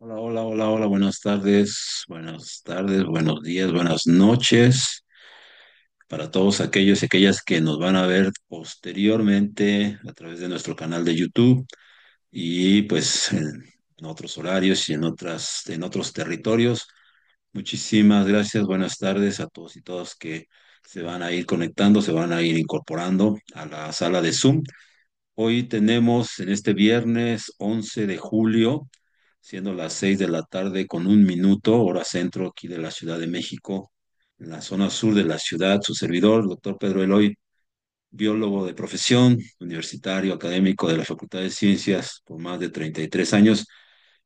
Hola, hola, hola, hola, buenas tardes, buenos días, buenas noches para todos aquellos y aquellas que nos van a ver posteriormente a través de nuestro canal de YouTube y pues en otros horarios y en otros territorios. Muchísimas gracias, buenas tardes a todos y todas que se van a ir conectando, se van a ir incorporando a la sala de Zoom. Hoy tenemos en este viernes 11 de julio, siendo las 6 de la tarde con un minuto, hora centro aquí de la Ciudad de México, en la zona sur de la ciudad, su servidor, el doctor Pedro Eloy, biólogo de profesión, universitario, académico de la Facultad de Ciencias por más de 33 años.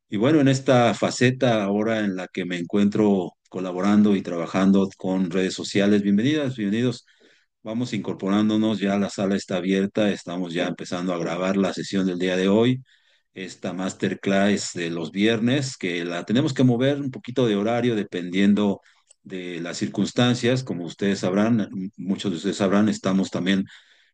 Y bueno, en esta faceta ahora en la que me encuentro colaborando y trabajando con redes sociales, bienvenidas, bienvenidos. Vamos incorporándonos, ya la sala está abierta, estamos ya empezando a grabar la sesión del día de hoy, esta masterclass de los viernes, que la tenemos que mover un poquito de horario dependiendo de las circunstancias, como ustedes sabrán, muchos de ustedes sabrán, estamos también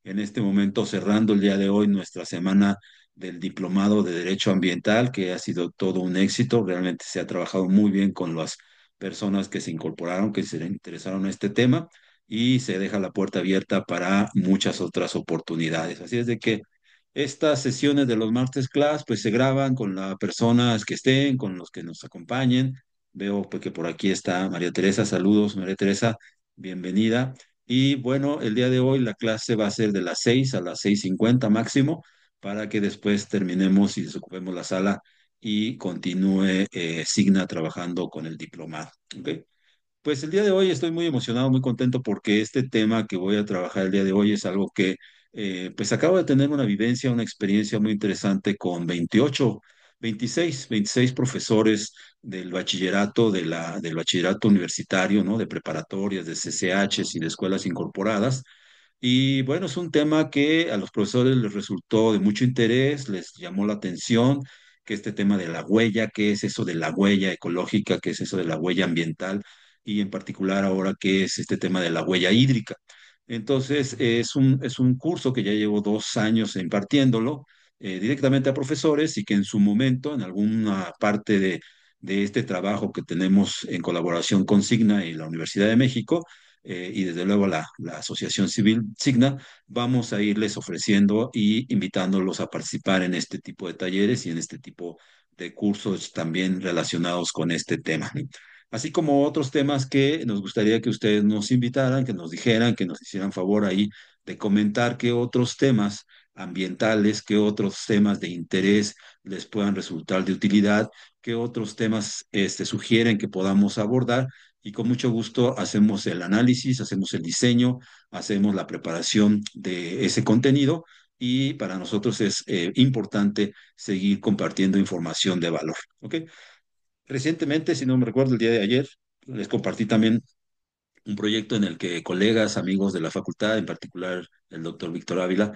en este momento cerrando el día de hoy nuestra semana del Diplomado de Derecho Ambiental, que ha sido todo un éxito, realmente se ha trabajado muy bien con las personas que se incorporaron, que se interesaron en este tema y se deja la puerta abierta para muchas otras oportunidades. Así es de que estas sesiones de los martes class pues se graban con las personas que estén, con los que nos acompañen. Veo pues, que por aquí está María Teresa. Saludos, María Teresa, bienvenida. Y bueno, el día de hoy la clase va a ser de las 6 a las 6:50 máximo para que después terminemos y desocupemos la sala y continúe Signa trabajando con el diplomado. ¿Ok? Pues el día de hoy estoy muy emocionado, muy contento porque este tema que voy a trabajar el día de hoy es algo que pues acabo de tener una vivencia, una experiencia muy interesante con 26 profesores del bachillerato, del bachillerato universitario, ¿no? De preparatorias, de CCHs y de escuelas incorporadas. Y bueno, es un tema que a los profesores les resultó de mucho interés, les llamó la atención, que este tema de la huella, qué es eso de la huella ecológica, qué es eso de la huella ambiental y en particular ahora qué es este tema de la huella hídrica. Entonces, es un curso que ya llevo 2 años impartiéndolo directamente a profesores y que en su momento, en alguna parte de este trabajo que tenemos en colaboración con Signa y la Universidad de México, y desde luego la Asociación Civil Signa, vamos a irles ofreciendo y invitándolos a participar en este tipo de talleres y en este tipo de cursos también relacionados con este tema. Así como otros temas que nos gustaría que ustedes nos invitaran, que nos dijeran, que nos hicieran favor ahí de comentar qué otros temas ambientales, qué otros temas de interés les puedan resultar de utilidad, qué otros temas sugieren que podamos abordar y con mucho gusto hacemos el análisis, hacemos el diseño, hacemos la preparación de ese contenido y para nosotros es importante seguir compartiendo información de valor. ¿Ok? Recientemente, si no me recuerdo, el día de ayer, les compartí también un proyecto en el que colegas, amigos de la facultad, en particular el doctor Víctor Ávila,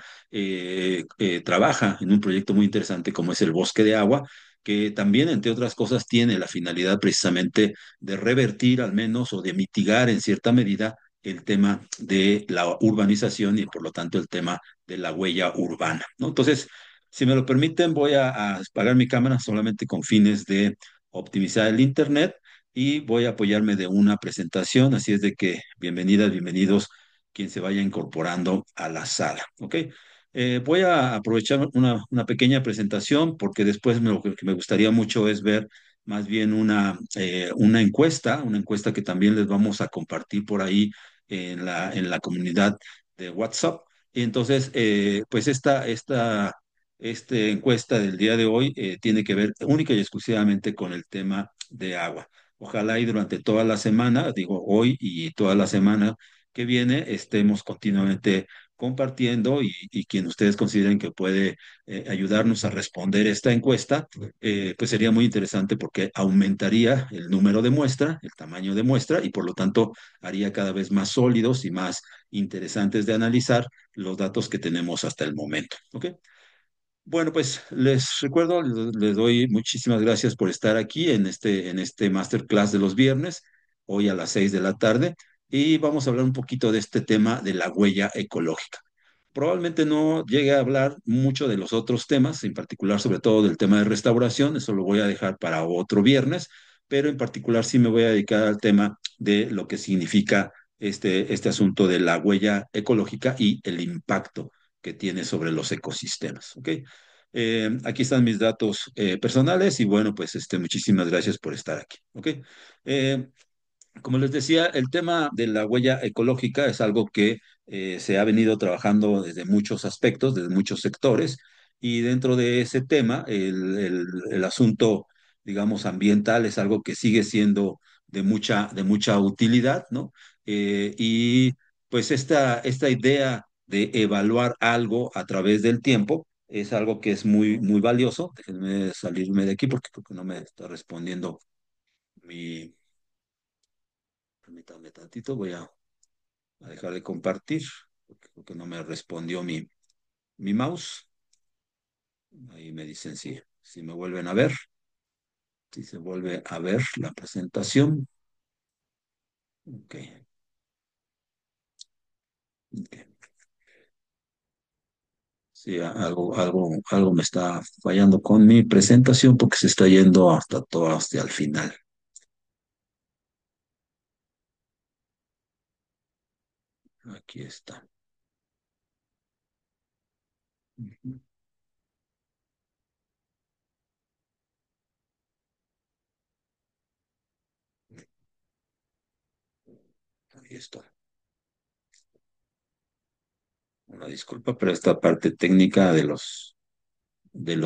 trabaja en un proyecto muy interesante como es el Bosque de Agua, que también, entre otras cosas, tiene la finalidad precisamente de revertir al menos o de mitigar en cierta medida el tema de la urbanización y por lo tanto el tema de la huella urbana, ¿no? Entonces, si me lo permiten, voy a apagar mi cámara solamente con fines de optimizar el internet y voy a apoyarme de una presentación, así es de que bienvenidas, bienvenidos quien se vaya incorporando a la sala, ¿ok? Voy a aprovechar una pequeña presentación porque después lo que me gustaría mucho es ver más bien una encuesta que también les vamos a compartir por ahí en la comunidad de WhatsApp. Y entonces, pues esta encuesta del día de hoy tiene que ver única y exclusivamente con el tema de agua. Ojalá y durante toda la semana, digo hoy y toda la semana que viene, estemos continuamente compartiendo y quien ustedes consideren que puede ayudarnos a responder esta encuesta, pues sería muy interesante porque aumentaría el número de muestra, el tamaño de muestra y por lo tanto haría cada vez más sólidos y más interesantes de analizar los datos que tenemos hasta el momento. ¿Ok? Bueno, pues les recuerdo, les doy muchísimas gracias por estar aquí en este masterclass de los viernes, hoy a las 6 de la tarde, y vamos a hablar un poquito de este tema de la huella ecológica. Probablemente no llegue a hablar mucho de los otros temas, en particular sobre todo del tema de restauración, eso lo voy a dejar para otro viernes, pero en particular sí me voy a dedicar al tema de lo que significa este asunto de la huella ecológica y el impacto que tiene sobre los ecosistemas. ¿Ok? Aquí están mis datos personales y bueno, pues muchísimas gracias por estar aquí. ¿Ok? Eh, Como les decía, el tema de la huella ecológica es algo que se ha venido trabajando desde muchos aspectos, desde muchos sectores, y dentro de ese tema, el asunto, digamos, ambiental es algo que sigue siendo de mucha utilidad, ¿no? Y pues esta idea de evaluar algo a través del tiempo es algo que es muy, muy valioso. Déjenme salirme de aquí porque creo que no me está respondiendo mi... Permítanme tantito, a dejar de compartir, porque creo que no me respondió mi mouse. Ahí me dicen si me vuelven a ver, si se vuelve a ver la presentación. Ok, ok. Sí, algo me está fallando con mi presentación porque se está yendo hasta el final. Aquí está. Ujú. Ahí está. Una disculpa, pero esta parte técnica de los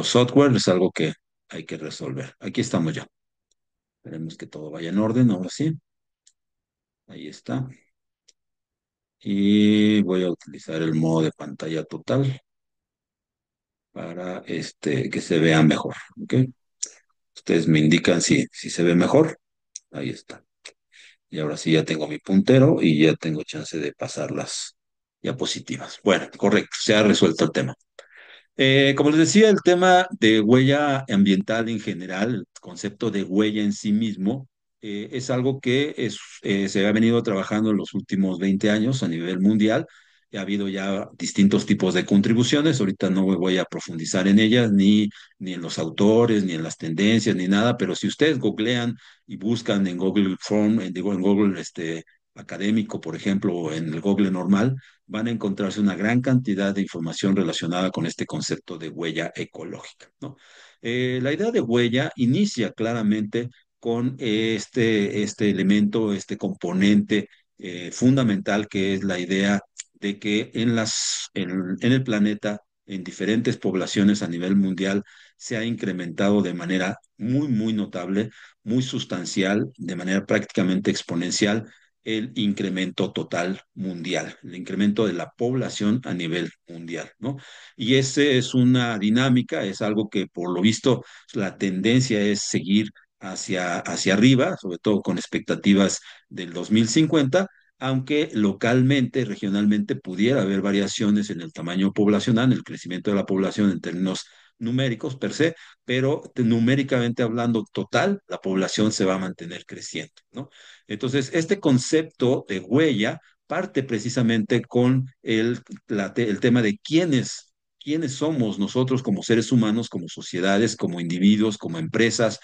software es algo que hay que resolver. Aquí estamos ya. Esperemos que todo vaya en orden, ahora sí. Ahí está. Y voy a utilizar el modo de pantalla total para que se vea mejor. ¿Ok? Ustedes me indican si se ve mejor. Ahí está. Y ahora sí ya tengo mi puntero y ya tengo chance de pasar las diapositivas. Bueno, correcto, se ha resuelto el tema. Como les decía, el tema de huella ambiental en general, el concepto de huella en sí mismo, es algo que se ha venido trabajando en los últimos 20 años a nivel mundial. Ha habido ya distintos tipos de contribuciones. Ahorita no voy a profundizar en ellas, ni en los autores, ni en las tendencias, ni nada, pero si ustedes googlean y buscan en Google Form, digo, en Google académico, por ejemplo, o en el Google normal, van a encontrarse una gran cantidad de información relacionada con este concepto de huella ecológica, ¿no? La idea de huella inicia claramente con este elemento, este componente fundamental que es la idea de que en el planeta, en diferentes poblaciones a nivel mundial, se ha incrementado de manera muy, muy notable, muy sustancial, de manera prácticamente exponencial el incremento total mundial, el incremento de la población a nivel mundial, ¿no? Y esa es una dinámica, es algo que por lo visto la tendencia es seguir hacia arriba, sobre todo con expectativas del 2050, aunque localmente, regionalmente pudiera haber variaciones en el tamaño poblacional, en el crecimiento de la población en términos numéricos per se, pero numéricamente hablando total, la población se va a mantener creciendo, ¿no? Entonces, este concepto de huella parte precisamente con el tema de quiénes somos nosotros como seres humanos, como sociedades, como individuos, como empresas,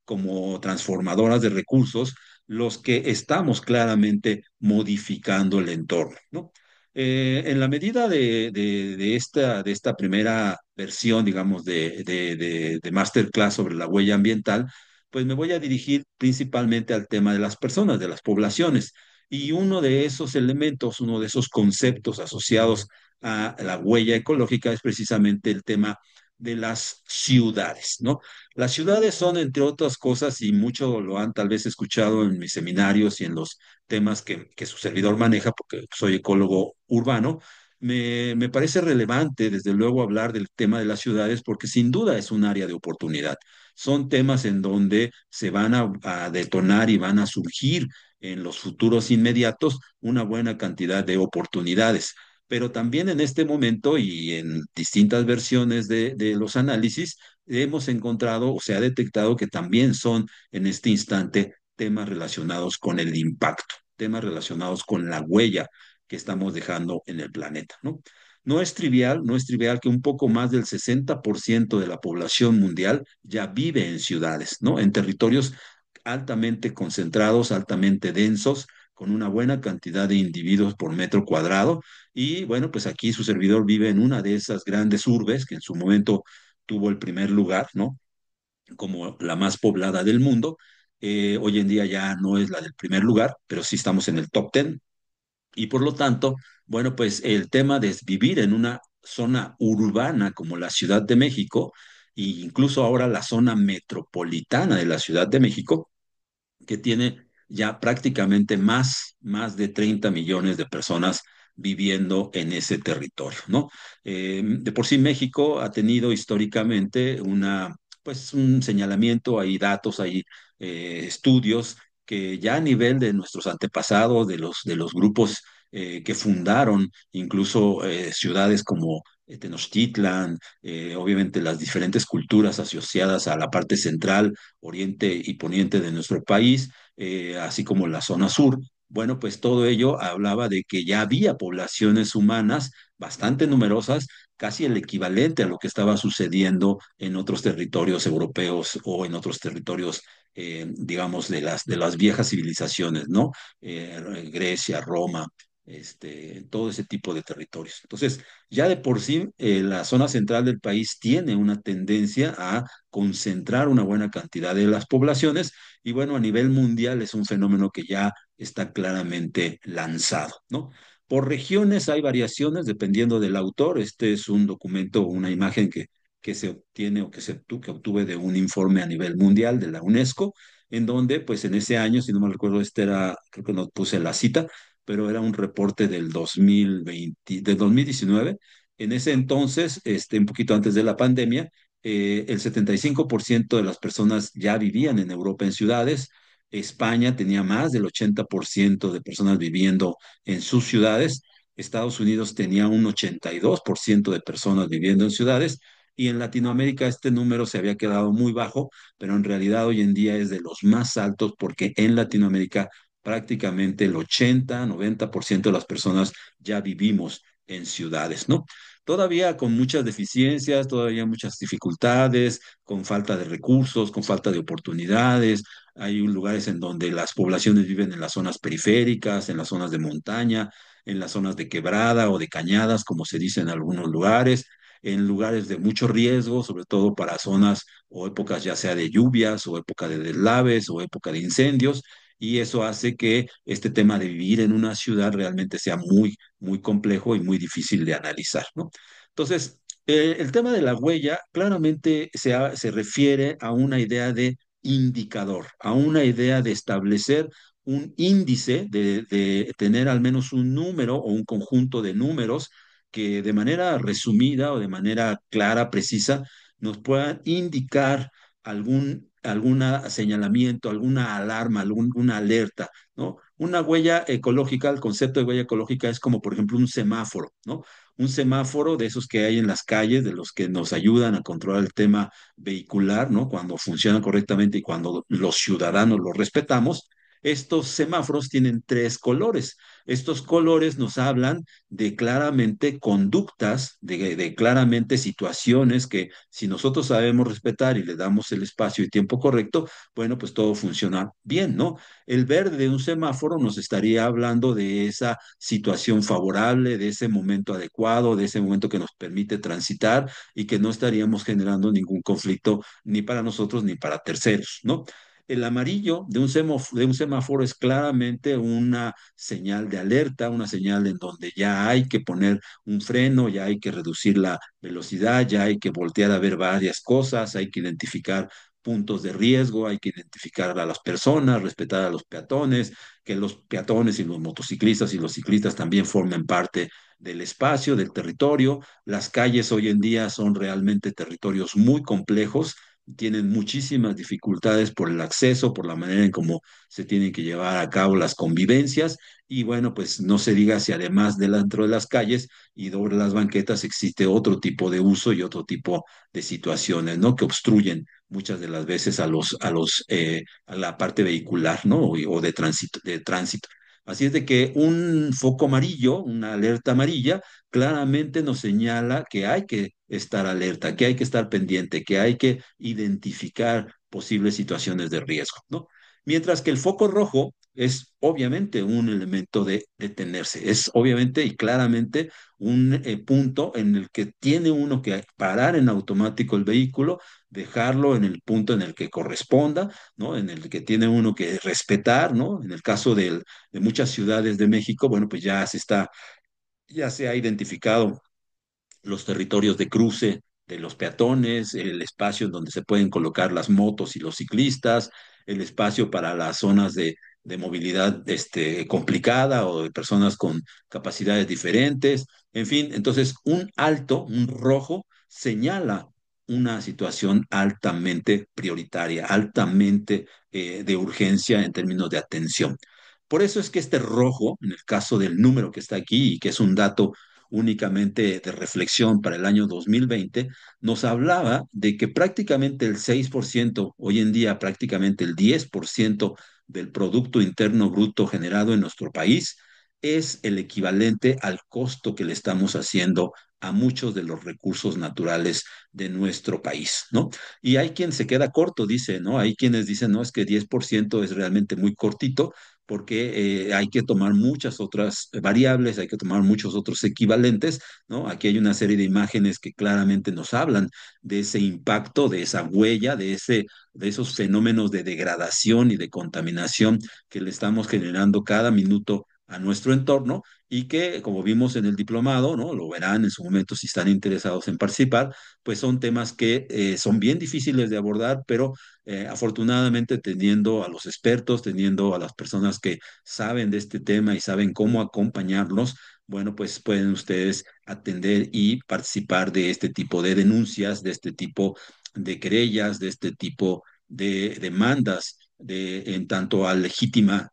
como transformadoras de recursos, los que estamos claramente modificando el entorno, ¿no? En la medida de esta primera versión, digamos, de Masterclass sobre la huella ambiental, pues me voy a dirigir principalmente al tema de las personas, de las poblaciones. Y uno de esos elementos, uno de esos conceptos asociados a la huella ecológica es precisamente el tema de las ciudades, ¿no? Las ciudades son, entre otras cosas, y mucho lo han tal vez escuchado en mis seminarios y en los temas que su servidor maneja, porque soy ecólogo urbano, me parece relevante, desde luego, hablar del tema de las ciudades, porque sin duda es un área de oportunidad. Son temas en donde se van a detonar y van a surgir en los futuros inmediatos una buena cantidad de oportunidades. Pero también en este momento y en distintas versiones de los análisis, hemos encontrado o se ha detectado que también son en este instante temas relacionados con el impacto, temas relacionados con la huella que estamos dejando en el planeta, ¿no? no es trivial, no es trivial que un poco más del 60% de la población mundial ya vive en ciudades, ¿no? En territorios altamente concentrados, altamente densos, con una buena cantidad de individuos por metro cuadrado. Y bueno, pues aquí su servidor vive en una de esas grandes urbes que en su momento tuvo el primer lugar, ¿no? Como la más poblada del mundo. Hoy en día ya no es la del primer lugar, pero sí estamos en el top 10. Y por lo tanto, bueno, pues el tema de vivir en una zona urbana como la Ciudad de México, e incluso ahora la zona metropolitana de la Ciudad de México, que tiene ya prácticamente más de 30 millones de personas viviendo en ese territorio, ¿no? De por sí México ha tenido históricamente pues un señalamiento, hay datos, hay estudios que ya a nivel de nuestros antepasados, de los grupos que fundaron incluso ciudades como Tenochtitlan, obviamente las diferentes culturas asociadas a la parte central, oriente y poniente de nuestro país, así como la zona sur. Bueno, pues todo ello hablaba de que ya había poblaciones humanas bastante numerosas, casi el equivalente a lo que estaba sucediendo en otros territorios europeos o en otros territorios, digamos, de las viejas civilizaciones, ¿no? Grecia, Roma, todo ese tipo de territorios. Entonces, ya de por sí, la zona central del país tiene una tendencia a concentrar una buena cantidad de las poblaciones y bueno, a nivel mundial es un fenómeno que ya está claramente lanzado, ¿no? Por regiones hay variaciones dependiendo del autor. Este es un documento, una imagen que se obtiene o que obtuve de un informe a nivel mundial de la UNESCO, en donde, pues en ese año, si no me recuerdo, este era, creo que no puse la cita, pero era un reporte del 2020, del 2019. En ese entonces, un poquito antes de la pandemia, el 75% de las personas ya vivían en Europa en ciudades. España tenía más del 80% de personas viviendo en sus ciudades. Estados Unidos tenía un 82% de personas viviendo en ciudades. Y en Latinoamérica este número se había quedado muy bajo, pero en realidad hoy en día es de los más altos porque en Latinoamérica prácticamente el 80-90% de las personas ya vivimos en ciudades, ¿no? Todavía con muchas deficiencias, todavía muchas dificultades, con falta de recursos, con falta de oportunidades. Hay lugares en donde las poblaciones viven en las zonas periféricas, en las zonas de montaña, en las zonas de quebrada o de cañadas, como se dice en algunos lugares, en lugares de mucho riesgo, sobre todo para zonas o épocas ya sea de lluvias o época de deslaves o época de incendios. Y eso hace que este tema de vivir en una ciudad realmente sea muy complejo y muy difícil de analizar, ¿no? Entonces, el tema de la huella claramente se refiere a una idea de indicador, a una idea de establecer un índice, de tener al menos un número o un conjunto de números que de manera resumida o de manera clara, precisa, nos puedan indicar alguna señalamiento, alguna alarma, alguna alerta, ¿no? Una huella ecológica, el concepto de huella ecológica es como, por ejemplo, un semáforo, ¿no? Un semáforo de esos que hay en las calles, de los que nos ayudan a controlar el tema vehicular, ¿no? Cuando funciona correctamente y cuando los ciudadanos lo respetamos. Estos semáforos tienen tres colores. Estos colores nos hablan de claramente conductas, de claramente situaciones que si nosotros sabemos respetar y le damos el espacio y tiempo correcto, bueno, pues todo funciona bien, ¿no? El verde de un semáforo nos estaría hablando de esa situación favorable, de ese momento adecuado, de ese momento que nos permite transitar y que no estaríamos generando ningún conflicto ni para nosotros ni para terceros, ¿no? El amarillo de un semáforo es claramente una señal de alerta, una señal en donde ya hay que poner un freno, ya hay que reducir la velocidad, ya hay que voltear a ver varias cosas, hay que identificar puntos de riesgo, hay que identificar a las personas, respetar a los peatones, que los peatones y los motociclistas y los ciclistas también formen parte del espacio, del territorio. Las calles hoy en día son realmente territorios muy complejos, tienen muchísimas dificultades por el acceso, por la manera en cómo se tienen que llevar a cabo las convivencias y bueno, pues no se diga si además de dentro de las calles y sobre las banquetas existe otro tipo de uso y otro tipo de situaciones, ¿no? Que obstruyen muchas de las veces a la parte vehicular, ¿no? O de tránsito, de tránsito. Así es de que un foco amarillo, una alerta amarilla, claramente nos señala que hay que estar alerta, que hay que estar pendiente, que hay que identificar posibles situaciones de riesgo, ¿no? Mientras que el foco rojo es obviamente un elemento de detenerse, es obviamente y claramente un punto en el que tiene uno que parar en automático el vehículo, dejarlo en el punto en el que corresponda, ¿no? En el que tiene uno que respetar, ¿no? En el caso de muchas ciudades de México, bueno, pues ya se ha identificado los territorios de cruce de los peatones, el espacio en donde se pueden colocar las motos y los ciclistas, el espacio para las zonas de movilidad complicada o de personas con capacidades diferentes. En fin, entonces un alto, un rojo, señala una situación altamente prioritaria, altamente de urgencia en términos de atención. Por eso es que este rojo, en el caso del número que está aquí y que es un dato únicamente de reflexión para el año 2020, nos hablaba de que prácticamente el 6%, hoy en día prácticamente el 10% del Producto Interno Bruto generado en nuestro país es el equivalente al costo que le estamos haciendo a muchos de los recursos naturales de nuestro país, ¿no? Y hay quien se queda corto, dice, ¿no? Hay quienes dicen, no, es que 10% es realmente muy cortito, porque hay que tomar muchas otras variables, hay que tomar muchos otros equivalentes, ¿no? Aquí hay una serie de imágenes que claramente nos hablan de ese impacto, de esa huella, de esos fenómenos de degradación y de contaminación que le estamos generando cada minuto a nuestro entorno y que, como vimos en el diplomado, ¿no? Lo verán en su momento si están interesados en participar, pues son temas que son bien difíciles de abordar, pero afortunadamente teniendo a los expertos, teniendo a las personas que saben de este tema y saben cómo acompañarlos, bueno, pues pueden ustedes atender y participar de este tipo de denuncias, de este tipo de querellas, de este tipo de demandas en tanto al legítimo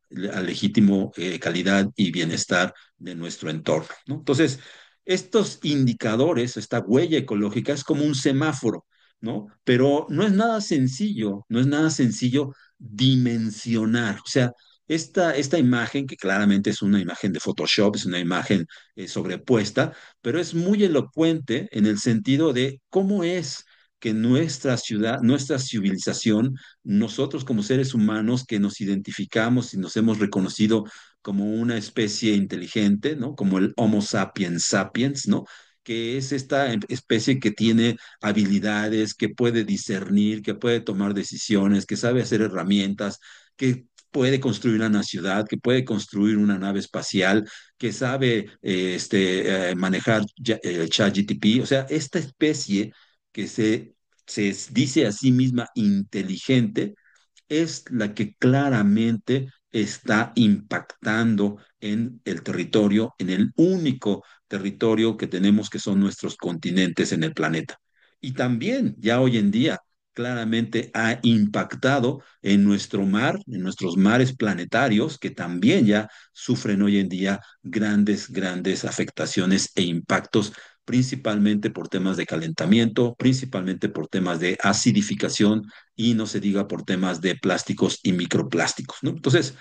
calidad y bienestar de nuestro entorno, ¿no? Entonces, estos indicadores, esta huella ecológica es como un semáforo, ¿no? Pero no es nada sencillo, no es nada sencillo dimensionar. O sea, esta imagen, que claramente es una imagen de Photoshop, es una imagen sobrepuesta, pero es muy elocuente en el sentido de cómo es que nuestra ciudad, nuestra civilización, nosotros como seres humanos que nos identificamos y nos hemos reconocido como una especie inteligente, ¿no? Como el Homo sapiens sapiens, ¿no? Que es esta especie que tiene habilidades, que puede discernir, que puede tomar decisiones, que sabe hacer herramientas, que puede construir una ciudad, que puede construir una nave espacial, que sabe manejar el ChatGPT. O sea, esta especie que se dice a sí misma inteligente, es la que claramente está impactando en el territorio, en el único territorio que tenemos, que son nuestros continentes en el planeta. Y también ya hoy en día claramente ha impactado en nuestro mar, en nuestros mares planetarios, que también ya sufren hoy en día grandes afectaciones e impactos, principalmente por temas de calentamiento, principalmente por temas de acidificación y no se diga por temas de plásticos y microplásticos, ¿no? Entonces,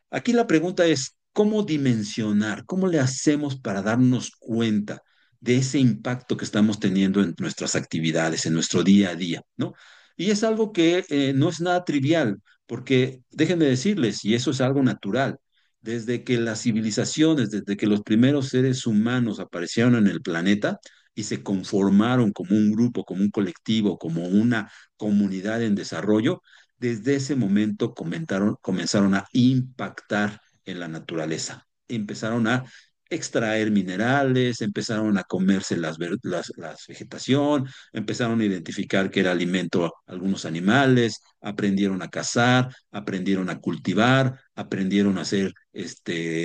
aquí la pregunta es, ¿cómo dimensionar? ¿Cómo le hacemos para darnos cuenta de ese impacto que estamos teniendo en nuestras actividades, en nuestro día a día, ¿no? Y es algo que no es nada trivial, porque déjenme decirles, y eso es algo natural, desde que las civilizaciones, desde que los primeros seres humanos aparecieron en el planeta y se conformaron como un grupo, como un colectivo, como una comunidad en desarrollo, desde ese momento comenzaron a impactar en la naturaleza. Empezaron a extraer minerales, empezaron a comerse las vegetación, empezaron a identificar que era alimento a algunos animales, aprendieron a cazar, aprendieron a cultivar, aprendieron a ser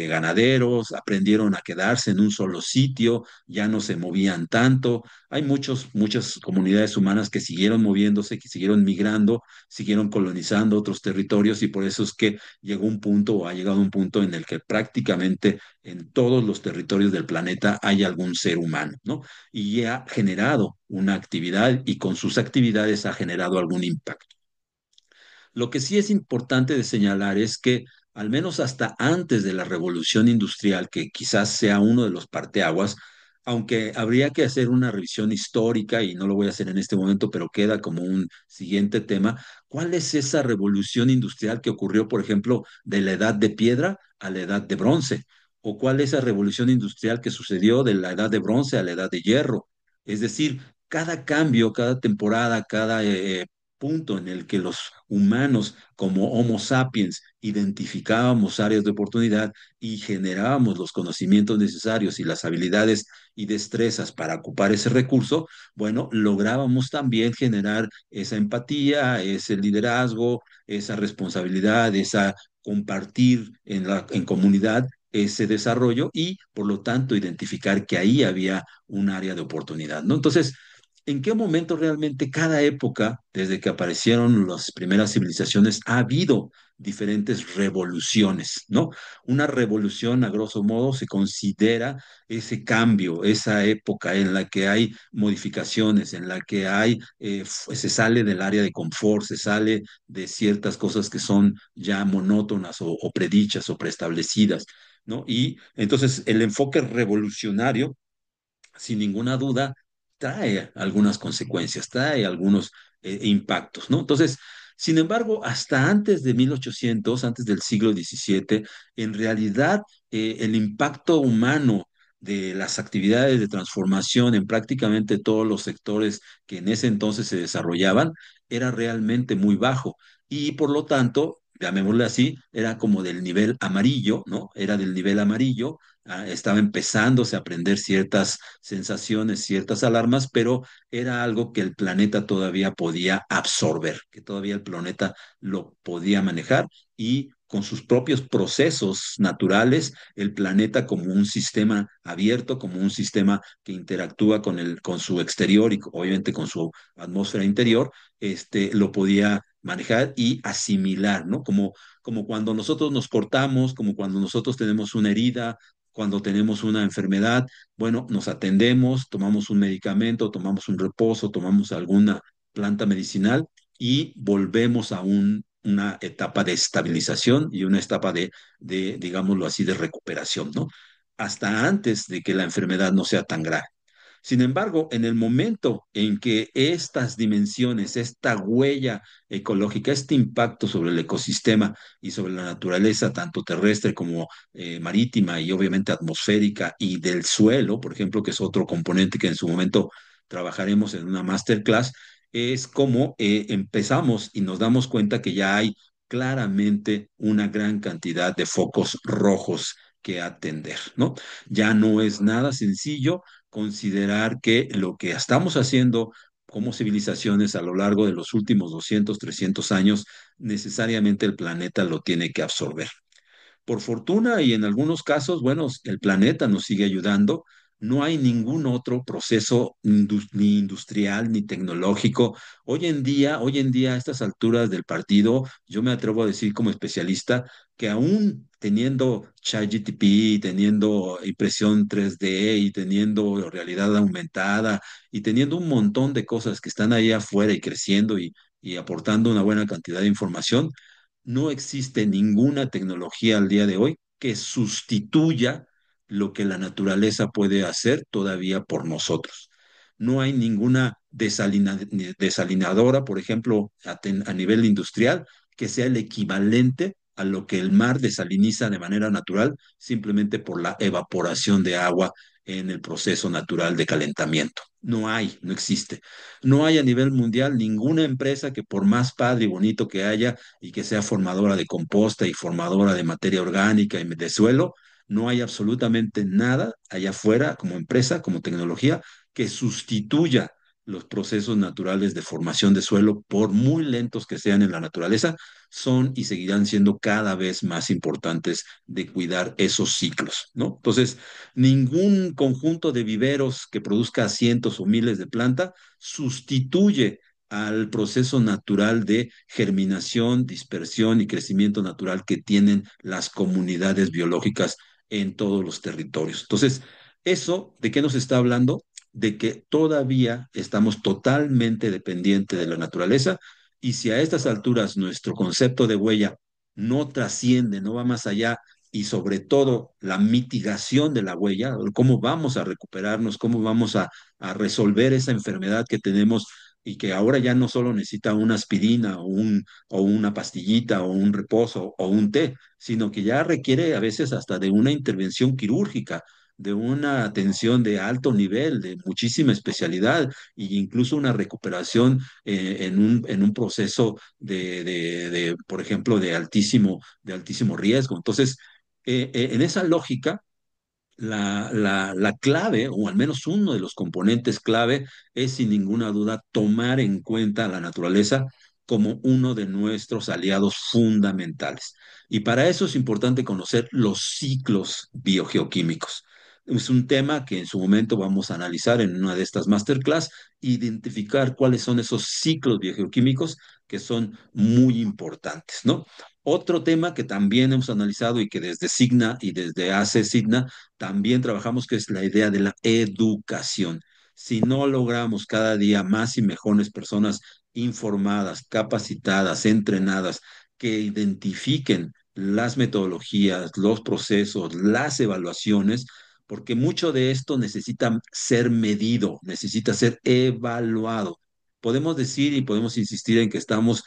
ganaderos, aprendieron a quedarse en un solo sitio, ya no se movían tanto. Hay muchas comunidades humanas que siguieron moviéndose, que siguieron migrando, siguieron colonizando otros territorios y por eso es que llegó un punto o ha llegado un punto en el que prácticamente en todos los territorios del planeta hay algún ser humano, ¿no? Y ha generado una actividad y con sus actividades ha generado algún impacto. Lo que sí es importante de señalar es que al menos hasta antes de la revolución industrial, que quizás sea uno de los parteaguas, aunque habría que hacer una revisión histórica y no lo voy a hacer en este momento, pero queda como un siguiente tema. ¿Cuál es esa revolución industrial que ocurrió, por ejemplo, de la edad de piedra a la edad de bronce? ¿O cuál es esa revolución industrial que sucedió de la edad de bronce a la edad de hierro? Es decir, cada cambio, cada temporada, cada punto en el que los humanos como Homo sapiens identificábamos áreas de oportunidad y generábamos los conocimientos necesarios y las habilidades y destrezas para ocupar ese recurso, bueno, lográbamos también generar esa empatía, ese liderazgo, esa responsabilidad, esa compartir en comunidad ese desarrollo y, por lo tanto, identificar que ahí había un área de oportunidad, ¿no? Entonces, ¿en qué momento realmente cada época, desde que aparecieron las primeras civilizaciones, ha habido diferentes revoluciones, ¿no? Una revolución, a grosso modo, se considera ese cambio, esa época en la que hay modificaciones, en la que hay, se sale del área de confort, se sale de ciertas cosas que son ya monótonas o predichas o preestablecidas, ¿no? Y entonces el enfoque revolucionario sin ninguna duda, trae algunas consecuencias, trae algunos impactos, ¿no? Entonces, sin embargo, hasta antes de 1800, antes del siglo XVII, en realidad el impacto humano de las actividades de transformación en prácticamente todos los sectores que en ese entonces se desarrollaban era realmente muy bajo y por lo tanto, llamémosle así, era como del nivel amarillo, ¿no? Era del nivel amarillo, estaba empezándose a aprender ciertas sensaciones, ciertas alarmas, pero era algo que el planeta todavía podía absorber, que todavía el planeta lo podía manejar y con sus propios procesos naturales, el planeta como un sistema abierto, como un sistema que interactúa con su exterior y obviamente con su atmósfera interior, lo podía manejar y asimilar, ¿no? Como cuando nosotros nos cortamos, como cuando nosotros tenemos una herida, cuando tenemos una enfermedad, bueno, nos atendemos, tomamos un medicamento, tomamos un reposo, tomamos alguna planta medicinal y volvemos a una etapa de estabilización y una etapa digámoslo así, de recuperación, ¿no? Hasta antes de que la enfermedad no sea tan grave. Sin embargo, en el momento en que estas dimensiones, esta huella ecológica, este impacto sobre el ecosistema y sobre la naturaleza, tanto terrestre como marítima y obviamente atmosférica y del suelo, por ejemplo, que es otro componente que en su momento trabajaremos en una masterclass, es como empezamos y nos damos cuenta que ya hay claramente una gran cantidad de focos rojos que atender, ¿no? Ya no es nada sencillo considerar que lo que estamos haciendo como civilizaciones a lo largo de los últimos 200, 300 años, necesariamente el planeta lo tiene que absorber. Por fortuna y en algunos casos, bueno, el planeta nos sigue ayudando. No hay ningún otro proceso ni industrial ni tecnológico. Hoy en día, a estas alturas del partido, yo me atrevo a decir como especialista que aún teniendo ChatGPT, teniendo impresión 3D y teniendo realidad aumentada y teniendo un montón de cosas que están ahí afuera y creciendo y aportando una buena cantidad de información, no existe ninguna tecnología al día de hoy que sustituya lo que la naturaleza puede hacer todavía por nosotros. No hay ninguna desalinadora, por ejemplo, a nivel industrial, que sea el equivalente a lo que el mar desaliniza de manera natural simplemente por la evaporación de agua en el proceso natural de calentamiento. No hay, no existe. No hay a nivel mundial ninguna empresa que por más padre y bonito que haya, y que sea formadora de composta y formadora de materia orgánica y de suelo, no hay absolutamente nada allá afuera como empresa, como tecnología, que sustituya los procesos naturales de formación de suelo, por muy lentos que sean en la naturaleza, son y seguirán siendo cada vez más importantes de cuidar esos ciclos, ¿no? Entonces, ningún conjunto de viveros que produzca cientos o miles de plantas sustituye al proceso natural de germinación, dispersión y crecimiento natural que tienen las comunidades biológicas en todos los territorios. Entonces, ¿eso de qué nos está hablando? De que todavía estamos totalmente dependientes de la naturaleza y si a estas alturas nuestro concepto de huella no trasciende, no va más allá y sobre todo la mitigación de la huella, cómo vamos a recuperarnos, cómo vamos a resolver esa enfermedad que tenemos y que ahora ya no solo necesita una aspirina o una pastillita o un reposo o un té, sino que ya requiere a veces hasta de una intervención quirúrgica, de una atención de alto nivel, de muchísima especialidad e incluso una recuperación en un proceso por ejemplo, de altísimo riesgo. Entonces, en esa lógica, la clave, o al menos uno de los componentes clave, es sin ninguna duda tomar en cuenta la naturaleza como uno de nuestros aliados fundamentales. Y para eso es importante conocer los ciclos biogeoquímicos. Es un tema que en su momento vamos a analizar en una de estas masterclass, identificar cuáles son esos ciclos biogeoquímicos que son muy importantes, ¿no? Otro tema que también hemos analizado y que desde Signa y desde ACE Signa también trabajamos, que es la idea de la educación. Si no logramos cada día más y mejores personas informadas, capacitadas, entrenadas, que identifiquen las metodologías, los procesos, las evaluaciones, porque mucho de esto necesita ser medido, necesita ser evaluado. Podemos decir y podemos insistir en que estamos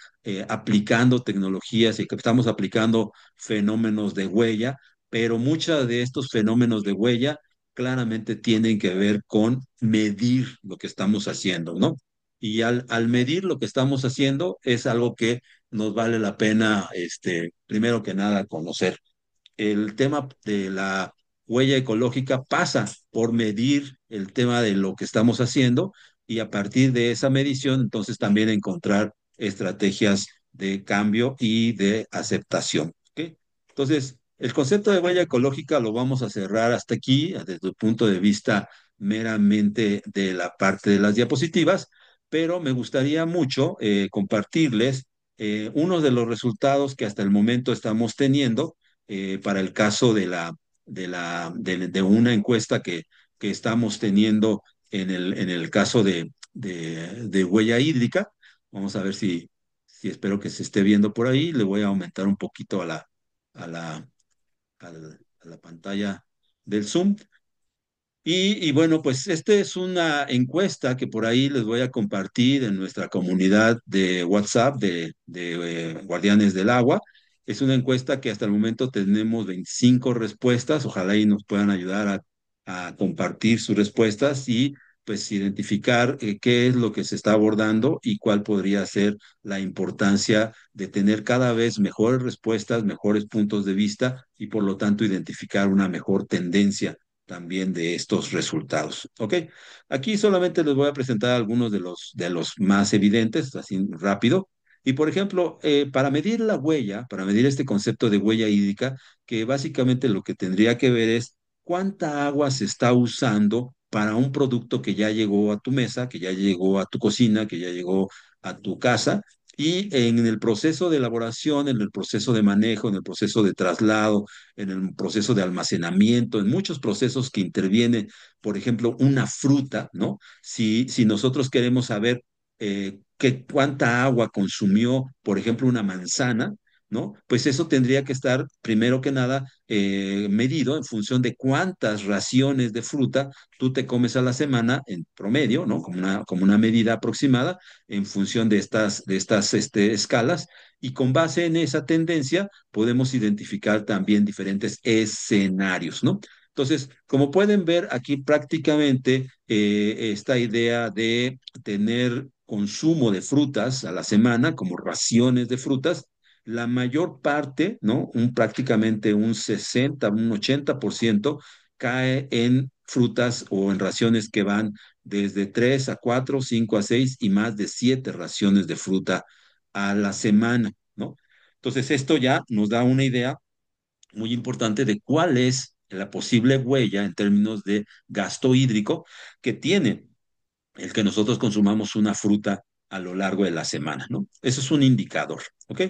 aplicando tecnologías y que estamos aplicando fenómenos de huella, pero muchos de estos fenómenos de huella claramente tienen que ver con medir lo que estamos haciendo, ¿no? Y al medir lo que estamos haciendo es algo que nos vale la pena, primero que nada, conocer. El tema de la huella ecológica pasa por medir el tema de lo que estamos haciendo y a partir de esa medición, entonces también encontrar estrategias de cambio y de aceptación. ¿Ok? Entonces, el concepto de huella ecológica lo vamos a cerrar hasta aquí, desde el punto de vista meramente de la parte de las diapositivas, pero me gustaría mucho compartirles unos de los resultados que hasta el momento estamos teniendo para el caso de una encuesta que estamos teniendo en el caso de huella hídrica. Vamos a ver si espero que se esté viendo por ahí. Le voy a aumentar un poquito a la, a la pantalla del Zoom. Y bueno, pues esta es una encuesta que por ahí les voy a compartir en nuestra comunidad de WhatsApp de Guardianes del Agua. Es una encuesta que hasta el momento tenemos 25 respuestas. Ojalá y nos puedan ayudar a compartir sus respuestas y pues identificar qué es lo que se está abordando y cuál podría ser la importancia de tener cada vez mejores respuestas, mejores puntos de vista y por lo tanto identificar una mejor tendencia también de estos resultados. ¿Ok? Aquí solamente les voy a presentar algunos de los más evidentes, así rápido. Y por ejemplo, para medir la huella, para medir este concepto de huella hídrica, que básicamente lo que tendría que ver es cuánta agua se está usando para un producto que ya llegó a tu mesa, que ya llegó a tu cocina, que ya llegó a tu casa. Y en el proceso de elaboración, en el proceso de manejo, en el proceso de traslado, en el proceso de almacenamiento, en muchos procesos que interviene, por ejemplo, una fruta, ¿no? Si nosotros queremos saber cuánta agua consumió, por ejemplo, una manzana, ¿no? Pues eso tendría que estar, primero que nada, medido en función de cuántas raciones de fruta tú te comes a la semana en promedio, ¿no? Como una medida aproximada en función de estas escalas. Y con base en esa tendencia, podemos identificar también diferentes escenarios, ¿no? Entonces, como pueden ver aquí prácticamente esta idea de tener consumo de frutas a la semana, como raciones de frutas, la mayor parte, ¿no? Prácticamente un 60, un 80% cae en frutas o en raciones que van desde 3 a 4, 5 a 6 y más de 7 raciones de fruta a la semana, ¿no? Entonces, esto ya nos da una idea muy importante de cuál es la posible huella en términos de gasto hídrico que tiene el que nosotros consumamos una fruta a lo largo de la semana, ¿no? Eso es un indicador, ¿ok?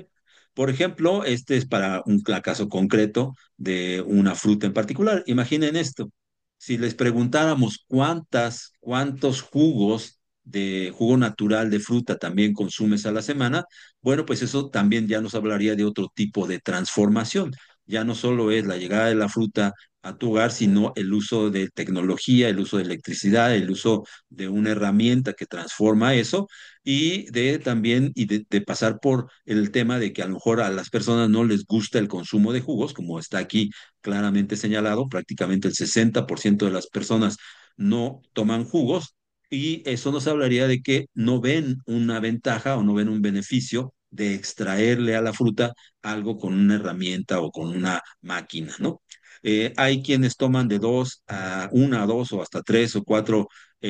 Por ejemplo, este es para un caso concreto de una fruta en particular. Imaginen esto. Si les preguntáramos cuántos jugos de jugo natural de fruta también consumes a la semana, bueno, pues eso también ya nos hablaría de otro tipo de transformación. Ya no solo es la llegada de la fruta a tu hogar, sino el uso de tecnología, el uso de electricidad, el uso de una herramienta que transforma eso y de también de pasar por el tema de que a lo mejor a las personas no les gusta el consumo de jugos, como está aquí claramente señalado, prácticamente el 60% de las personas no toman jugos y eso nos hablaría de que no ven una ventaja o no ven un beneficio de extraerle a la fruta algo con una herramienta o con una máquina, ¿no? Hay quienes toman de dos a una, dos o hasta tres o cuatro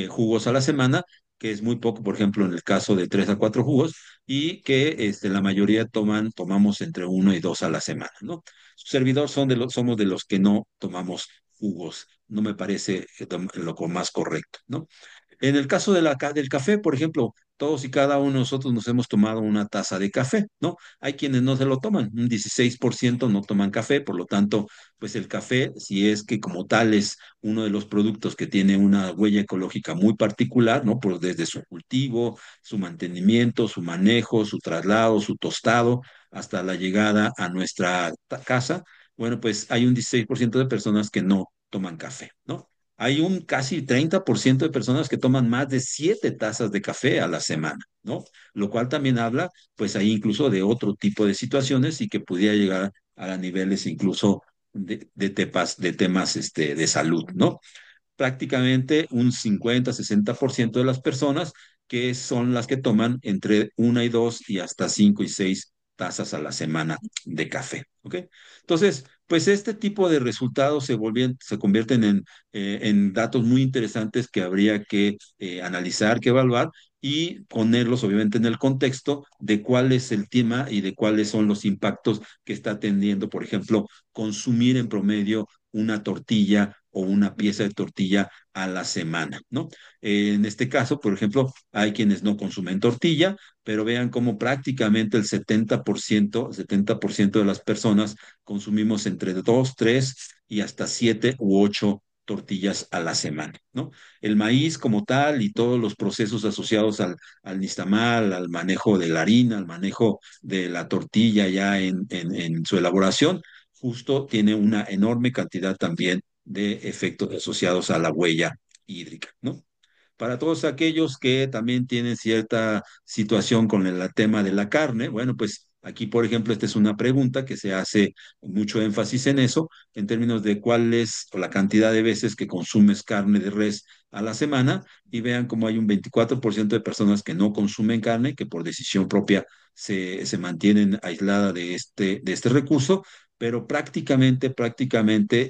jugos a la semana, que es muy poco, por ejemplo, en el caso de tres a cuatro jugos, y que la mayoría tomamos entre uno y dos a la semana, ¿no? Su servidor somos de los que no tomamos jugos. No me parece lo más correcto, ¿no? En el caso del café, por ejemplo, todos y cada uno de nosotros nos hemos tomado una taza de café, ¿no? Hay quienes no se lo toman, un 16% no toman café, por lo tanto, pues el café, si es que como tal es uno de los productos que tiene una huella ecológica muy particular, ¿no? Pues desde su cultivo, su mantenimiento, su manejo, su traslado, su tostado, hasta la llegada a nuestra casa, bueno, pues hay un 16% de personas que no toman café, ¿no? Hay un casi 30% de personas que toman más de 7 tazas de café a la semana, ¿no? Lo cual también habla, pues ahí incluso de otro tipo de situaciones y que pudiera llegar a niveles incluso de temas de salud, ¿no? Prácticamente un 50-60% de las personas que son las que toman entre una y dos y hasta 5 y 6 tazas a la semana de café. ¿Ok? Entonces, pues este tipo de resultados se convierten en datos muy interesantes que habría que analizar, que evaluar y ponerlos obviamente en el contexto de cuál es el tema y de cuáles son los impactos que está teniendo, por ejemplo, consumir en promedio una tortilla o una pieza de tortilla a la semana, ¿no? En este caso, por ejemplo, hay quienes no consumen tortilla, pero vean cómo prácticamente el 70% de las personas consumimos entre dos, tres y hasta 7 u 8 tortillas a la semana, ¿no? El maíz como tal y todos los procesos asociados al nixtamal, al manejo de la harina, al manejo de la tortilla ya en su elaboración, justo tiene una enorme cantidad también de efectos asociados a la huella hídrica, ¿no? Para todos aquellos que también tienen cierta situación con el tema de la carne, bueno, pues aquí, por ejemplo, esta es una pregunta que se hace mucho énfasis en eso, en términos de cuál es o la cantidad de veces que consumes carne de res a la semana, y vean cómo hay un 24% de personas que no consumen carne, que por decisión propia se mantienen aisladas de este recurso, pero prácticamente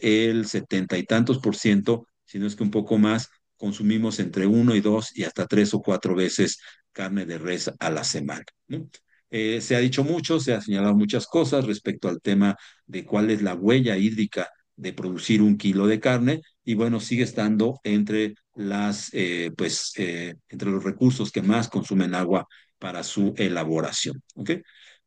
el 70 y tantos por ciento, si no es que un poco más, consumimos entre uno y dos y hasta tres o cuatro veces carne de res a la semana, ¿no? Se ha dicho mucho, se ha señalado muchas cosas respecto al tema de cuál es la huella hídrica de producir 1 kilo de carne y bueno, sigue estando entre los recursos que más consumen agua para su elaboración, ¿ok?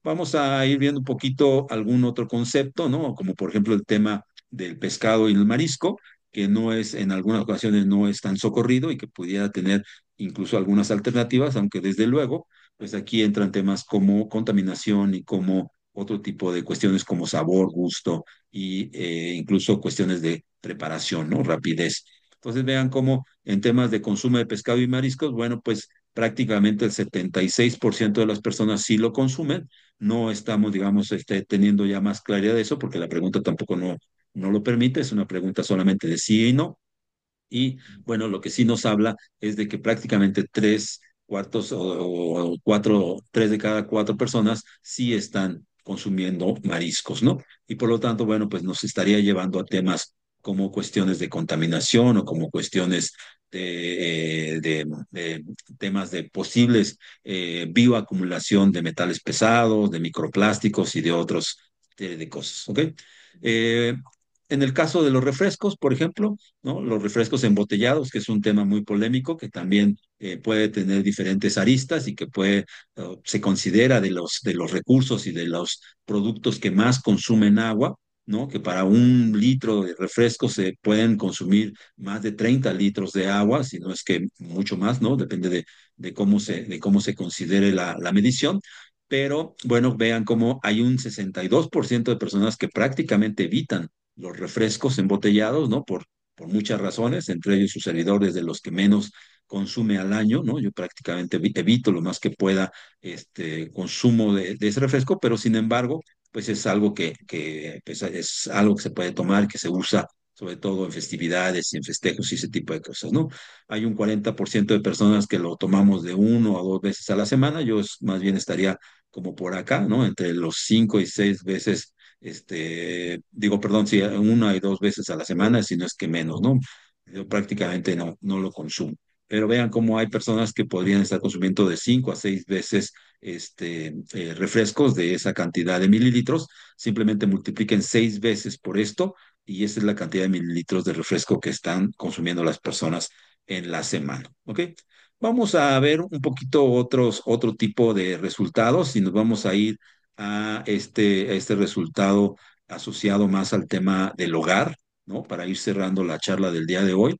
Vamos a ir viendo un poquito algún otro concepto, ¿no? Como por ejemplo el tema del pescado y el marisco, que no es, en algunas ocasiones no es tan socorrido y que pudiera tener incluso algunas alternativas, aunque desde luego, pues aquí entran temas como contaminación y como otro tipo de cuestiones como sabor, gusto y incluso cuestiones de preparación, ¿no? Rapidez. Entonces vean cómo en temas de consumo de pescado y mariscos, bueno, pues prácticamente el 76% de las personas sí lo consumen. No estamos, digamos, teniendo ya más claridad de eso, porque la pregunta tampoco no lo permite, es una pregunta solamente de sí y no. Y bueno, lo que sí nos habla es de que prácticamente tres cuartos o cuatro, tres de cada cuatro personas sí están consumiendo mariscos, ¿no? Y por lo tanto, bueno, pues nos estaría llevando a temas como cuestiones de contaminación o como cuestiones de temas de posibles bioacumulación de metales pesados, de microplásticos y de otros de cosas, ¿ok? Eh, en el caso de los refrescos, por ejemplo, ¿no? Los refrescos embotellados, que es un tema muy polémico, que también puede tener diferentes aristas y que se considera de los recursos y de los productos que más consumen agua. ¿no? Que para un litro de refresco se pueden consumir más de 30 litros de agua, si no es que mucho más, ¿no? Depende de cómo se considere la medición. Pero bueno, vean cómo hay un 62% de personas que prácticamente evitan los refrescos embotellados, ¿no? Por muchas razones, entre ellos su servidor es de los que menos consume al año, ¿no? Yo prácticamente evito lo más que pueda este consumo de ese refresco, pero sin embargo, pues es algo que pues, es algo que se puede tomar, que se usa sobre todo en festividades y en festejos y ese tipo de cosas, ¿no? Hay un 40% de personas que lo tomamos de 1 o 2 veces a la semana, más bien estaría como por acá, ¿no? Entre los 5 y 6 veces, digo, perdón, sí, 1 y 2 veces a la semana, si no es que menos, ¿no? Yo prácticamente no lo consumo. Pero vean cómo hay personas que podrían estar consumiendo de 5 a 6 veces refrescos de esa cantidad de mililitros. Simplemente multipliquen 6 veces por esto y esa es la cantidad de mililitros de refresco que están consumiendo las personas en la semana. ¿Ok? Vamos a ver un poquito otro tipo de resultados y nos vamos a ir a este resultado asociado más al tema del hogar, ¿no? Para ir cerrando la charla del día de hoy.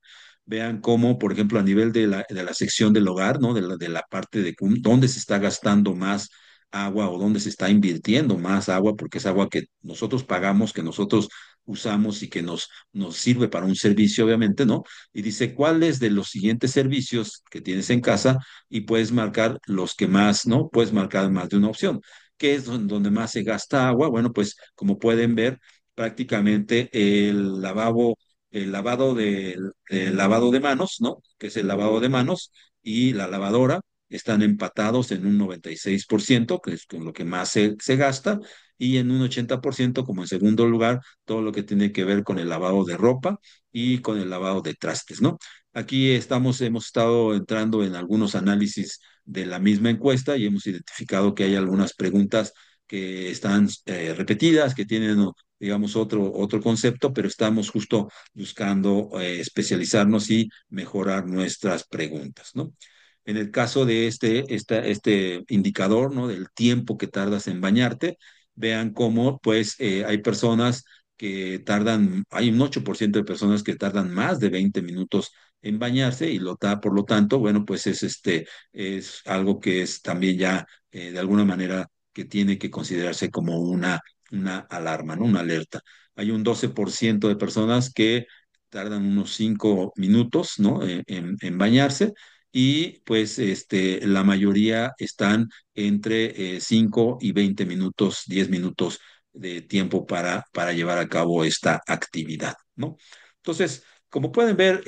Vean cómo, por ejemplo, a nivel de la sección del hogar, ¿no? De la parte de dónde se está gastando más agua o dónde se está invirtiendo más agua, porque es agua que nosotros pagamos, que nosotros usamos y que nos sirve para un servicio, obviamente, ¿no? Y dice, ¿cuáles de los siguientes servicios que tienes en casa? Y puedes marcar los que más, ¿no? Puedes marcar más de una opción. ¿Qué es donde más se gasta agua? Bueno, pues como pueden ver, prácticamente el lavado de manos, ¿no? Que es el lavado de manos y la lavadora están empatados en un 96%, que es con lo que más se gasta, y en un 80% como en segundo lugar, todo lo que tiene que ver con el lavado de ropa y con el lavado de trastes, ¿no? Aquí hemos estado entrando en algunos análisis de la misma encuesta y hemos identificado que hay algunas preguntas que están repetidas, que tienen, digamos, otro concepto, pero estamos justo buscando especializarnos y mejorar nuestras preguntas, ¿no? En el caso de este indicador, ¿no? Del tiempo que tardas en bañarte, vean cómo, pues, hay personas hay un 8% de personas que tardan más de 20 minutos en bañarse y por lo tanto, bueno, pues es algo que es también ya, de alguna manera, que tiene que considerarse como una alarma, ¿no? Una alerta. Hay un 12% de personas que tardan unos 5 minutos, ¿no? En bañarse y pues la mayoría están entre 5 y 20 minutos, 10 minutos de tiempo para llevar a cabo esta actividad, ¿no? Entonces, como pueden ver,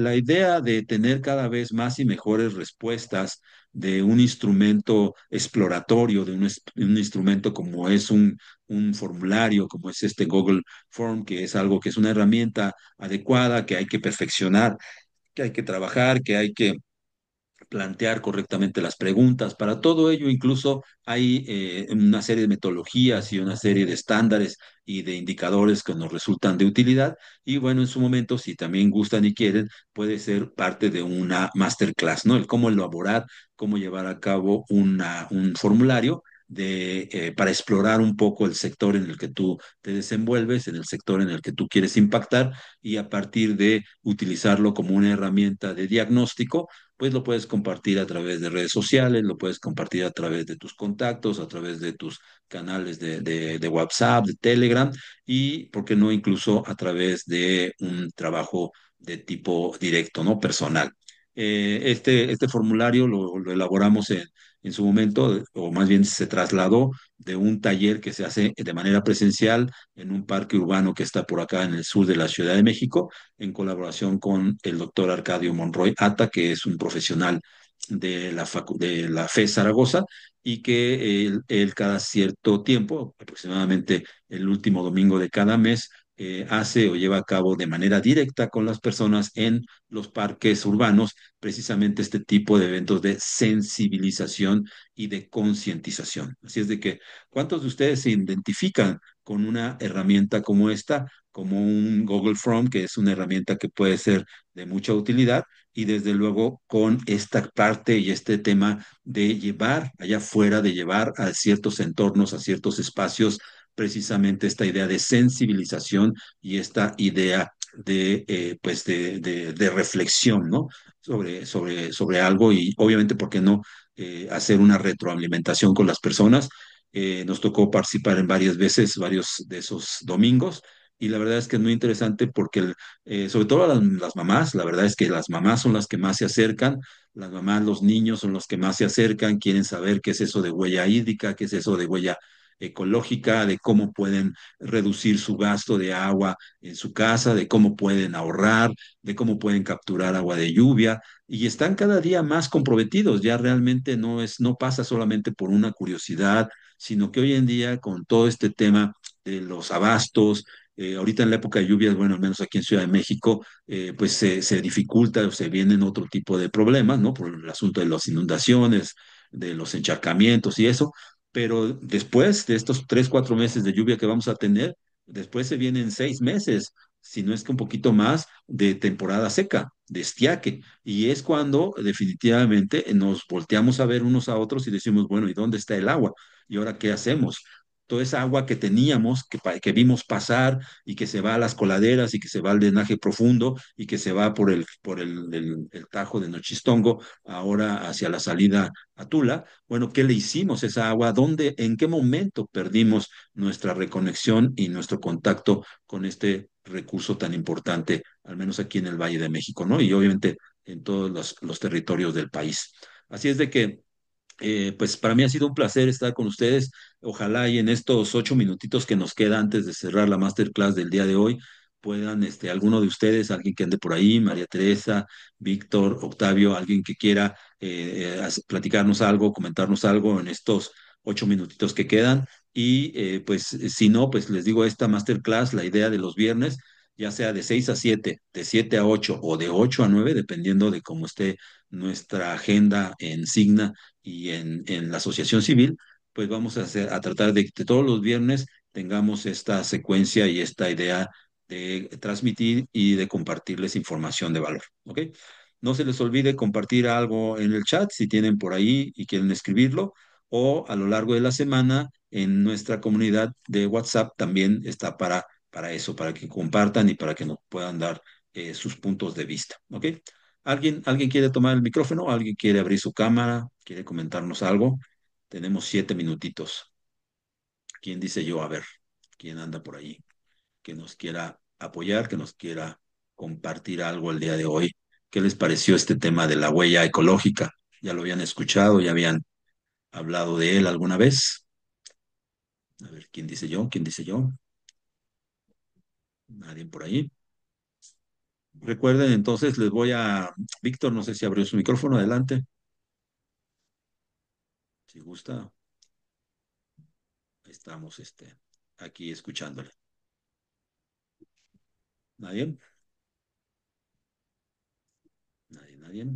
la idea de tener cada vez más y mejores respuestas de un instrumento exploratorio, de un instrumento como es un formulario, como es este Google Form, que es algo que es una herramienta adecuada, que hay que perfeccionar, que hay que trabajar, que hay que plantear correctamente las preguntas. Para todo ello, incluso hay una serie de metodologías y una serie de estándares y de indicadores que nos resultan de utilidad. Y bueno, en su momento, si también gustan y quieren, puede ser parte de una masterclass, ¿no? El cómo elaborar, cómo llevar a cabo un formulario. Para explorar un poco el sector en el que tú te desenvuelves, en el sector en el que tú quieres impactar y a partir de utilizarlo como una herramienta de diagnóstico, pues lo puedes compartir a través de redes sociales, lo puedes compartir a través de tus contactos, a través de tus canales de WhatsApp, de Telegram y, ¿por qué no?, incluso a través de un trabajo de tipo directo, ¿no? Personal. Este formulario lo elaboramos en su momento, o más bien se trasladó de un taller que se hace de manera presencial en un parque urbano que está por acá en el sur de la Ciudad de México en colaboración con el doctor Arcadio Monroy Ata, que es un profesional de la FE Zaragoza, y que él cada cierto tiempo, aproximadamente el último domingo de cada mes, hace o lleva a cabo de manera directa con las personas en los parques urbanos precisamente este tipo de eventos de sensibilización y de concientización. Así es de que, ¿cuántos de ustedes se identifican con una herramienta como esta? Como un Google Form, que es una herramienta que puede ser de mucha utilidad, y desde luego con esta parte y este tema de llevar allá afuera, de llevar a ciertos entornos, a ciertos espacios precisamente esta idea de sensibilización y esta idea pues de reflexión, ¿no? Sobre algo y obviamente, ¿por qué no hacer una retroalimentación con las personas? Nos tocó participar en varias veces, varios de esos domingos. Y la verdad es que es muy interesante porque, sobre todo las mamás, la verdad es que las mamás son las que más se acercan, las mamás, los niños son los que más se acercan, quieren saber qué es eso de huella hídrica, qué es eso de huella ecológica, de cómo pueden reducir su gasto de agua en su casa, de cómo pueden ahorrar, de cómo pueden capturar agua de lluvia, y están cada día más comprometidos. Ya realmente no pasa solamente por una curiosidad, sino que hoy en día con todo este tema de los abastos, ahorita en la época de lluvias, bueno, al menos aquí en Ciudad de México, pues se dificulta o se vienen otro tipo de problemas, ¿no? Por el asunto de las inundaciones, de los encharcamientos y eso, pero después de estos 3, 4 meses de lluvia que vamos a tener, después se vienen 6 meses, si no es que un poquito más, de temporada seca, de estiaje, y es cuando definitivamente nos volteamos a ver unos a otros y decimos, bueno, ¿y dónde está el agua? ¿Y ahora qué hacemos? Toda esa agua que teníamos, que vimos pasar y que se va a las coladeras y que se va al drenaje profundo y que se va por el Tajo de Nochistongo, ahora hacia la salida a Tula. Bueno, ¿qué le hicimos a esa agua? ¿Dónde, en qué momento perdimos nuestra reconexión y nuestro contacto con este recurso tan importante, al menos aquí en el Valle de México, ¿no? Y obviamente en todos los territorios del país. Así es de que pues para mí ha sido un placer estar con ustedes. Ojalá y en estos 8 minutitos que nos queda antes de cerrar la masterclass del día de hoy, puedan, alguno de ustedes, alguien que ande por ahí, María Teresa, Víctor, Octavio, alguien que quiera platicarnos algo, comentarnos algo en estos 8 minutitos que quedan. Y pues si no, pues les digo, esta masterclass, la idea de los viernes, ya sea de 6 a 7, de 7 a 8 o de 8 a 9, dependiendo de cómo esté nuestra agenda en Signa y en la asociación civil, pues vamos a tratar de que todos los viernes tengamos esta secuencia y esta idea de transmitir y de compartirles información de valor, ¿ok? No se les olvide compartir algo en el chat si tienen por ahí y quieren escribirlo, o a lo largo de la semana en nuestra comunidad de WhatsApp también está para eso, para que compartan y para que nos puedan dar sus puntos de vista, ¿ok? ¿Alguien quiere tomar el micrófono? ¿Alguien quiere abrir su cámara? ¿Quiere comentarnos algo? Tenemos 7 minutitos. ¿Quién dice yo? A ver, ¿quién anda por ahí? Que nos quiera apoyar, que nos quiera compartir algo el día de hoy. ¿Qué les pareció este tema de la huella ecológica? ¿Ya lo habían escuchado? ¿Ya habían hablado de él alguna vez? A ver, ¿quién dice yo? ¿Quién dice yo? ¿Nadie por ahí? Recuerden, entonces les voy a... Víctor, no sé si abrió su micrófono, adelante, si gusta. Estamos aquí escuchándole. ¿Nadie? Nadie, nadie.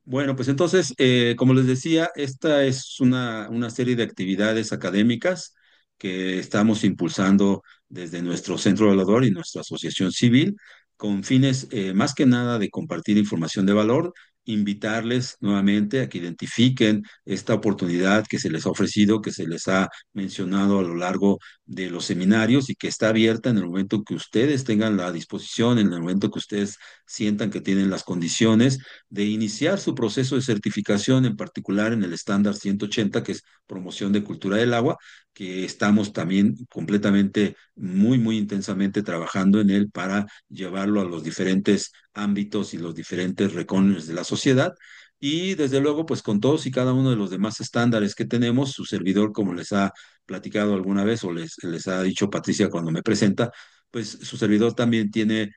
Bueno, pues entonces, como les decía, esta es una serie de actividades académicas que estamos impulsando desde nuestro centro evaluador y nuestra asociación civil, con fines más que nada de compartir información de valor, invitarles nuevamente a que identifiquen esta oportunidad que se les ha ofrecido, que se les ha mencionado a lo largo de los seminarios y que está abierta en el momento que ustedes tengan la disposición, en el momento que ustedes sientan que tienen las condiciones de iniciar su proceso de certificación, en particular en el estándar 180, que es promoción de cultura del agua, que estamos también completamente, muy, muy intensamente trabajando en él para llevarlo a los diferentes ámbitos y los diferentes reconos de la sociedad. Y desde luego, pues con todos y cada uno de los demás estándares que tenemos, su servidor, como les ha platicado alguna vez o les ha dicho Patricia cuando me presenta, pues su servidor también tiene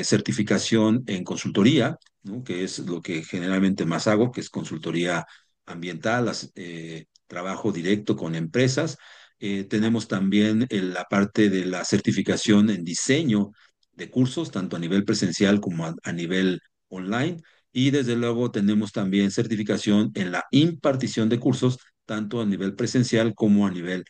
certificación en consultoría, ¿no? Que es lo que generalmente más hago, que es consultoría ambiental, trabajo directo con empresas. Tenemos también la parte de la certificación en diseño de cursos, tanto a nivel presencial como a nivel online. Y desde luego tenemos también certificación en la impartición de cursos, tanto a nivel presencial como a nivel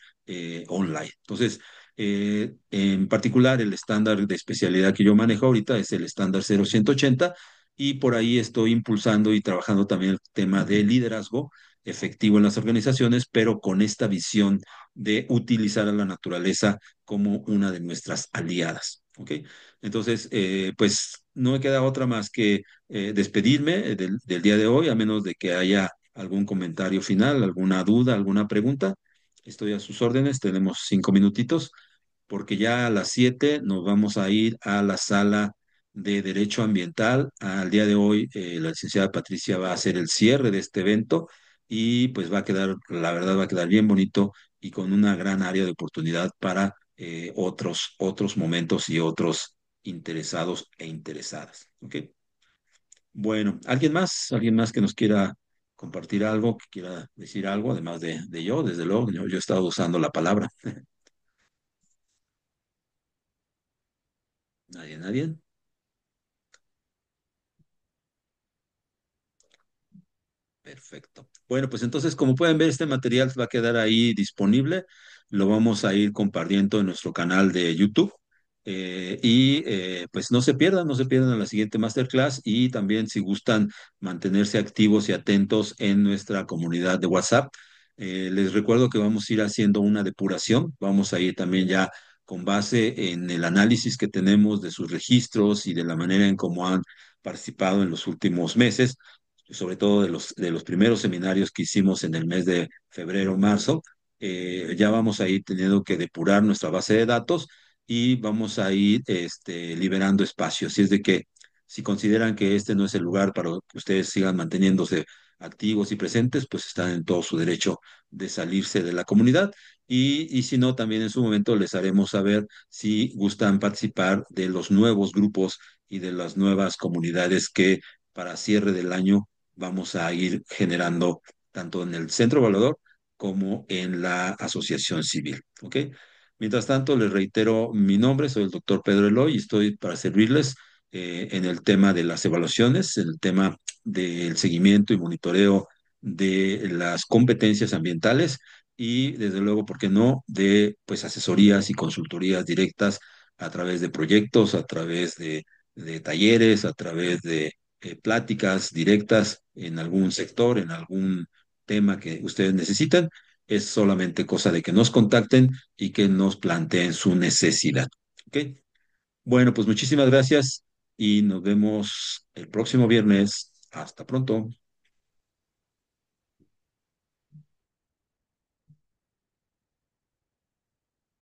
online. Entonces, en particular, el estándar de especialidad que yo manejo ahorita es el estándar 0180 y por ahí estoy impulsando y trabajando también el tema de liderazgo efectivo en las organizaciones, pero con esta visión de utilizar a la naturaleza como una de nuestras aliadas. ¿Ok? Entonces, pues no me queda otra más que despedirme del día de hoy, a menos de que haya algún comentario final, alguna duda, alguna pregunta. Estoy a sus órdenes, tenemos 5 minutitos, porque ya a las 7 nos vamos a ir a la sala de Derecho Ambiental. Al día de hoy, la licenciada Patricia va a hacer el cierre de este evento y pues va a quedar, la verdad, va a quedar bien bonito y con una gran área de oportunidad para otros momentos y otros interesados e interesadas. ¿Ok? Bueno, ¿alguien más? ¿Alguien más que nos quiera compartir algo, que quiera decir algo, además de yo? Desde luego, yo he estado usando la palabra. ¿Nadie? ¿Nadie? Perfecto. Bueno, pues entonces, como pueden ver, este material va a quedar ahí disponible. Lo vamos a ir compartiendo en nuestro canal de YouTube. Pues no se pierdan a la siguiente masterclass y también si gustan mantenerse activos y atentos en nuestra comunidad de WhatsApp. Les recuerdo que vamos a ir haciendo una depuración. Vamos a ir también ya con base en el análisis que tenemos de sus registros y de la manera en cómo han participado en los últimos meses, sobre todo de los primeros seminarios que hicimos en el mes de febrero, marzo. Ya vamos a ir teniendo que depurar nuestra base de datos y vamos a ir liberando espacios. Si es de que si consideran que este no es el lugar para que ustedes sigan manteniéndose activos y presentes, pues están en todo su derecho de salirse de la comunidad. Y si no, también en su momento les haremos saber si gustan participar de los nuevos grupos y de las nuevas comunidades que para cierre del año vamos a ir generando tanto en el centro evaluador como en la asociación civil. ¿Ok? Mientras tanto, les reitero mi nombre, soy el doctor Pedro Eloy y estoy para servirles en el tema de las evaluaciones, en el tema del seguimiento y monitoreo de las competencias ambientales y desde luego, ¿por qué no?, de pues asesorías y consultorías directas a través de proyectos, a través de talleres, a través de pláticas directas en algún sector, en algún tema que ustedes necesitan. Es solamente cosa de que nos contacten y que nos planteen su necesidad. ¿Ok? Bueno, pues muchísimas gracias y nos vemos el próximo viernes. Hasta pronto.